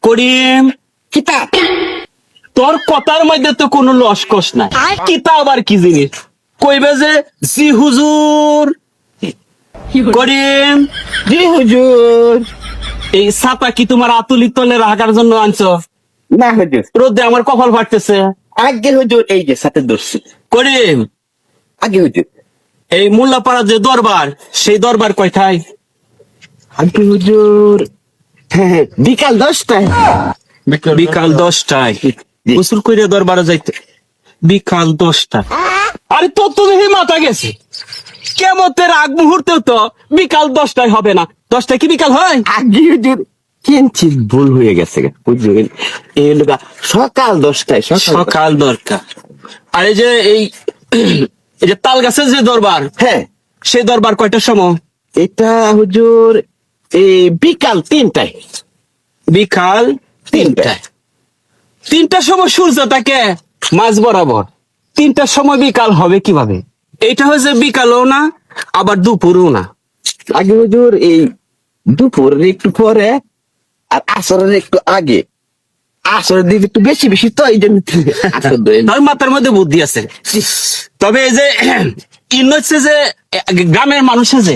করিম কিতাব তোর কথার মধ্যে তো কোনো লসকস নাই। কিতাব আবার কি জিনিস? কইবে যে জি হুজুর। করিম, জি হুজুর। এই ছাতা কি তোমার আতুলি তলে রাখার জন্য আনছো? না হুজুর, রোদে আমার কপাল ফাটতেছে। আগে হুজুর এই যে সাথে দর্শি। করিম, আগে হুজুর। এই মোল্লাপাড়া যে দরবার, সেই দরবার কয়টায়? আগে হুজুর, হ্যাঁ বিকাল 10টায়। বিকাল 10টায়। জি। গোসল কইরে দরবারে যাইতে বিকাল 10টা। আরে তোর তো দেখি মাথা গেছে। কেমতের আগ মুহূর্তেও তো বিকাল 10টায় হবে না। 10টায় কি বিকাল হয়? আগে হুজুর কিঞ্চিত ভুল হয়ে গেছে হুজুর, এই লোকা সকাল 10টায়। সকাল দরকার। আর এই যে এই যে তাল গাছের যে দরবার, হ্যাঁ সেই দরবার কয়টার সময়? এটা হুজুর এই বিকাল 3টায়। বিকাল 3টায়। 3টার সময় সূর্যটাকে মাঝ বরাবর। 3টার সময় বিকাল হবে কিভাবে? এইটা হচ্ছে বিকালও না, আবার দুপুরও না। আগে হুজুর এই দুপুরের একটু পরে আর আসরের একটু আগে। আসরের দিকে একটু বেশি বেশি তো এই জন্য আসর ধরেন। তার মাথার মধ্যে বুদ্ধি আছে। তবে এই যে ইন হচ্ছে যে গ্রামের মানুষে যে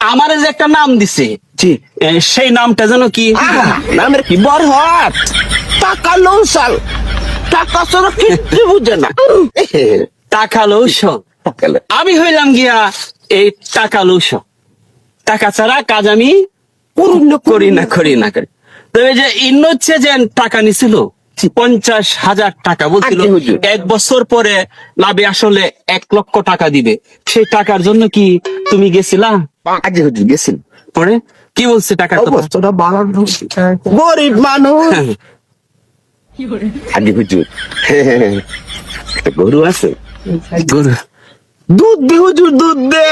আমার যে একটা নাম দিছে, জি। সেই নামটা যেন কি? নামের কি বরহত, টাকা লৌসাল, টাকা ছাড়া কিচ্ছু বুঝে না। টাকা লৌস। টাকা লৌ- আমি হইলাম গিয়া এই টাকা লৌস। টাকা ছাড়া কাজ আমি করি না। তবে যে ইন হচ্ছে যে টাকা নিছিল 50,000 টাকা বলছিল, আগে হুজুর। 1 বছর পরে লাভে আসলে 1 লক্ষ টাকা দিবে। সেই টাকার জন্য কি তুমি গেছিলা? আগে হুজুর গেছিল। পরে কি বলছে টাকা তোমার? অবস্থাটা বাড়ানো, গরিব মানুষ। আগে হুজুর একটা গরু আছে, গরু দুধ দে হুজুর, দুধ দে।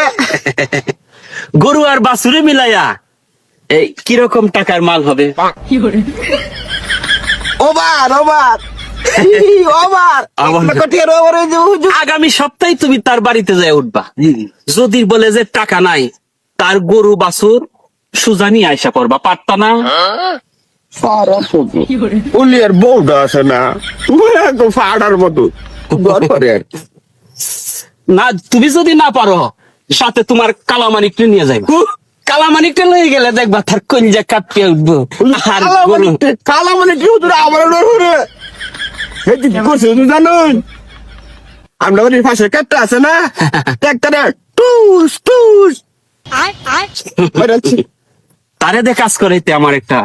গরু আর বাছুরে মিলাইয়া এই কিরকম টাকার মাল হবে? ওবার ওবার ওবার আবার? 1 লক্ষ টাকার ওভার হয়ে যাবে হুজুর। আগামী সপ্তাহে তুমি তার বাড়িতে যাই উঠবা। যদি বলে যে টাকা নাই, তার গরু বাছুর সুজা নিয়ে আইসা পড়বা, পারতা না? উলিয়ার বউটা আছে না, ফাড়ার মতো দরকারে আর কি। না, তুমি যদি না পারো, সাথে তোমার কালামানিকটা নিয়ে যাইবা। কালামানিকটা লয়ে গেলে দেখবা তার কঞ্জা কাঁপিয়ে উঠবো। আর গরু কালা মানে কি হুজুর, আমার ডরে কি করছে হুজুর জানুন? আমরা ওই পাশে কাটটা আছে না, ট্রাক্টরে টুস টুস বেরাচ্ছি। তারে দিয়ে কাজ করাইতে আমার একটা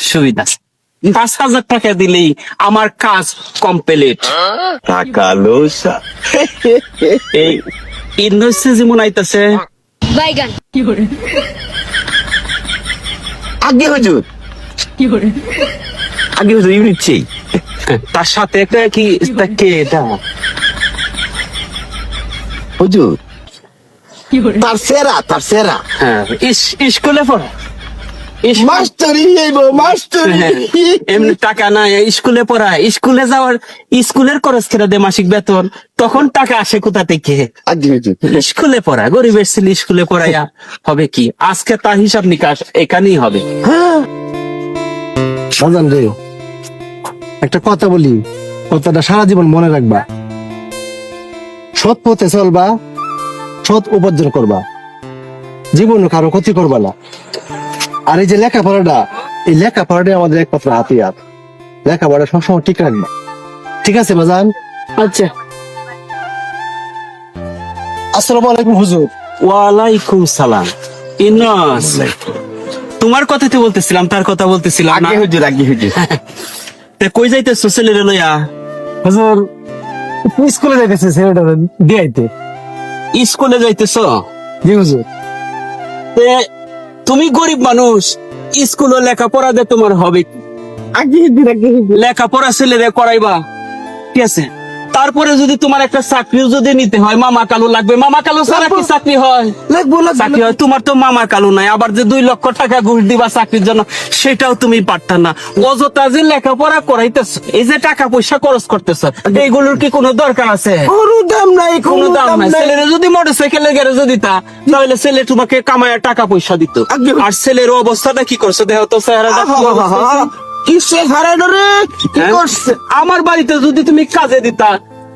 সুবিধা আছে। 5,000 টাকা দিলেই আমার কাজ কমপ্লিট। টাকা লোসা। এই ইনভয়েসে যেমন আইতাছে, বাইগান আগে হুজুর, আগে হুজুর ইউনিট চাই। তার সাথে একটা কি কে এটা? হুজুর তার সেরা হ্যাঁ, স্কুলে পড়ে। মাস্টারি যাইব, মাস্টারি। এমনি টাকা নাই, স্কুলে পড়ায়। স্কুলে যাওয়ার স্কুলের খরচ কেটে দে মাসিক বেতন, তখন টাকা আসে কোথা থেকে? আগে হুজুর স্কুলে পড়া, গরিবের ছেলে স্কুলে পড়াইয়া হবে কি? আজকে তার হিসাব নিকাশ এখানেই হবে। সাজান রে, একটা কথা বলি, কথাটা সারা জীবন মনে রাখবা। সৎ পথে চলবা, সৎ উপার্জন করবা, জীবনে কারো ক্ষতি করবা না। আর এই যে লেখাপড়াটা, এই লেখাপড়াটাই আমাদের একমাত্র হাতিয়ার। লেখাপড়া সবসময় ঠিক রাখবা, ঠিক আছে বাজান? আচ্ছা, আসসালামু আলাইকুম হুজুর। ওয়ালাইকুম সালাম। ইনস, তোমার কথাতে বলতেছিলাম, তার কথা বলতেছিলাম না? আগে হুজুর, আগে হুজুর। তে কই যাইতেছো ছেলেরে লইয়া? হুজুর স্কুলে যাইতেছে ছেলেটা দিয়াইতে। স্কুলে যাইতেছো? জি হুজুর। তে তুমি গরিব মানুষ, স্কুলে লেখাপড়া দিয়ে তোমার হবে কি? আগে হুজুর, আগে হুজুর। লেখাপড়া ছেলেরে করাইবা, ঠিক আছে। তারপরে যদি তোমার একটা চাকরিও যদি নিতে হয়, মামা কালু লাগবে। মামা কালু ছাড়া কি চাকরি হয়? লাগবো চাকরি হয়। তোমার তো মামা কালু নাই, আবার যে 2 লক্ষ টাকা ঘুষ দিবা চাকরির জন্য, সেটাও তুমি পারতা না। অযথা যে লেখাপড়া করাইতেছ, এই যে টাকা পয়সা খরচ করতেছ, এইগুলোর কি কোনো দরকার আছে? কোনো দাম নাই, কোনো দাম নাই। ছেলের যদি মোটরসাইকেলের গ্যারেজে দিতা, তাহলে ছেলে তোমাকে কামায় টাকা পয়সা দিত। আগে- আর ছেলের অবস্থাটা কি করছে দেখো তো, চেহারাটা কি অবস্থা হয়েছে? কিসে হারাইলো রে? কি হ্যাঁ? করছে? আমার বাড়িতে যদি তুমি কাজে দিতা,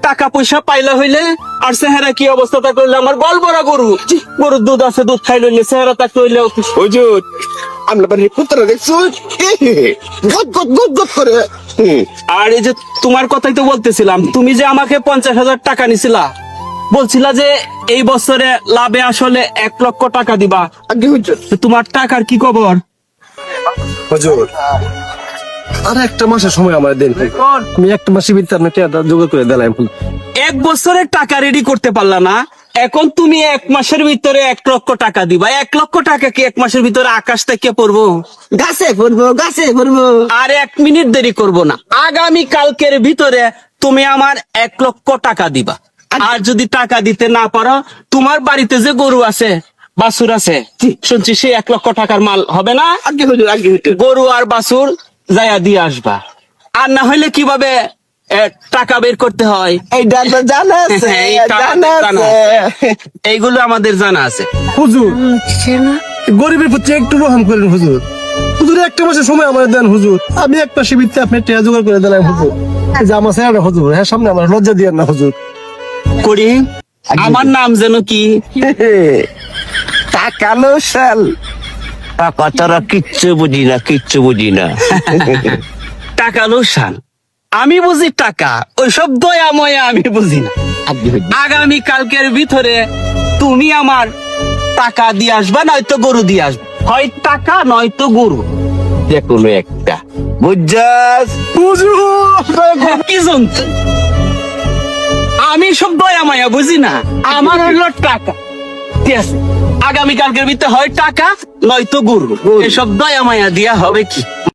টাকা পয়সা পাইলা হইলে, আর চেহারা কি অবস্থাটা করলে, আমার গল্পরা গরুর দুধ আছে, দুধ খাই লইলে চেহারা থাকতে হইলে হুজুর আমরা বাড়ির পুত্র দেখছো গদ গদ গদ গদ করে। আর এই যে তোমার কথাই তো বলতেছিলাম, তুমি যে আমাকে 50,000 টাকা নিছিলা, বলছিলা যে এই বছরে লাভে আসলে 1 লক্ষ টাকা দিবা, আগে হুজুর তো তোমার টাকার কি খবর? হুজুর আর একটা মাসের সময় আমার দেন, আমি একটা মাসের ভিতরে আপনার টাকাটা জোগাড় করে দিলাম। 1 বছরের টাকা রেডি করতে পারলা না, এখন তুমি 1 মাসের ভিতরে 1 লক্ষ টাকা দিবা। 1 লক্ষ টাকা কি 1 মাসের ভিতরে আকাশ থেকে পড়বো? গাছে পড়বো, গাছে পড়বো। আর 1 মিনিট দেরি করব না, আগামী কালকের ভিতরে তুমি আমার 1 লক্ষ টাকা দিবা। আর যদি টাকা দিতে না পারো, তোমার বাড়িতে যে গরু আছে, বাছুর আছে, শুনছি সে 1 লক্ষ টাকার মাল হবে না, আগে হুজুর, আগে হুজুর। গরু আর বাছুর যাইয়া দিয়ে আসবা। আর না হইলে কিভাবে টাকা বের করতে হয়, এইটা তো জানা আছে, এইটা জানা জানা আছে। এইগুলো আমাদের জানা আছে। হুজুর গরিবের প্রতি একটু রহম করেন হুজুর। হুজুর একটা মাসের সময় আমার দেন হুজুর, আমি 1 মাসের ভিতরে আপনার টাকা জোগাড় করে দিলাম হুজুর। এই যে আমার চেহারা হুজুর, হ্যাঁ সামনে আমার লজ্জা দিয়ে না হুজুর। করি, আমার নাম যেন কি? টাকালো শাল। টাকা তারা কিচ্ছু বুঝি না, কিচ্ছু বুঝি না। টাকা লোসান, আমি বুঝি টাকা, ওইসব দয়া ময়া আমি বুঝি না। আগে হুজুর। আগামী কালকের ভিতরে তুমি আমার টাকা দিয়ে আসবা, নয়তো গরু দিয়ে আসবা, হয় টাকা নয়তো গরু, যে কোনো একটা বুঝছাস? কি জানতো? আমি সব দয়া মায়া বুঝি না, আমার হইলো টাকা। ঠিক আছে, আগামী কালকের ভিতরে হয় টাকা নয়তো গরু, এসব দয়া মায়া দিয়া হবে কি?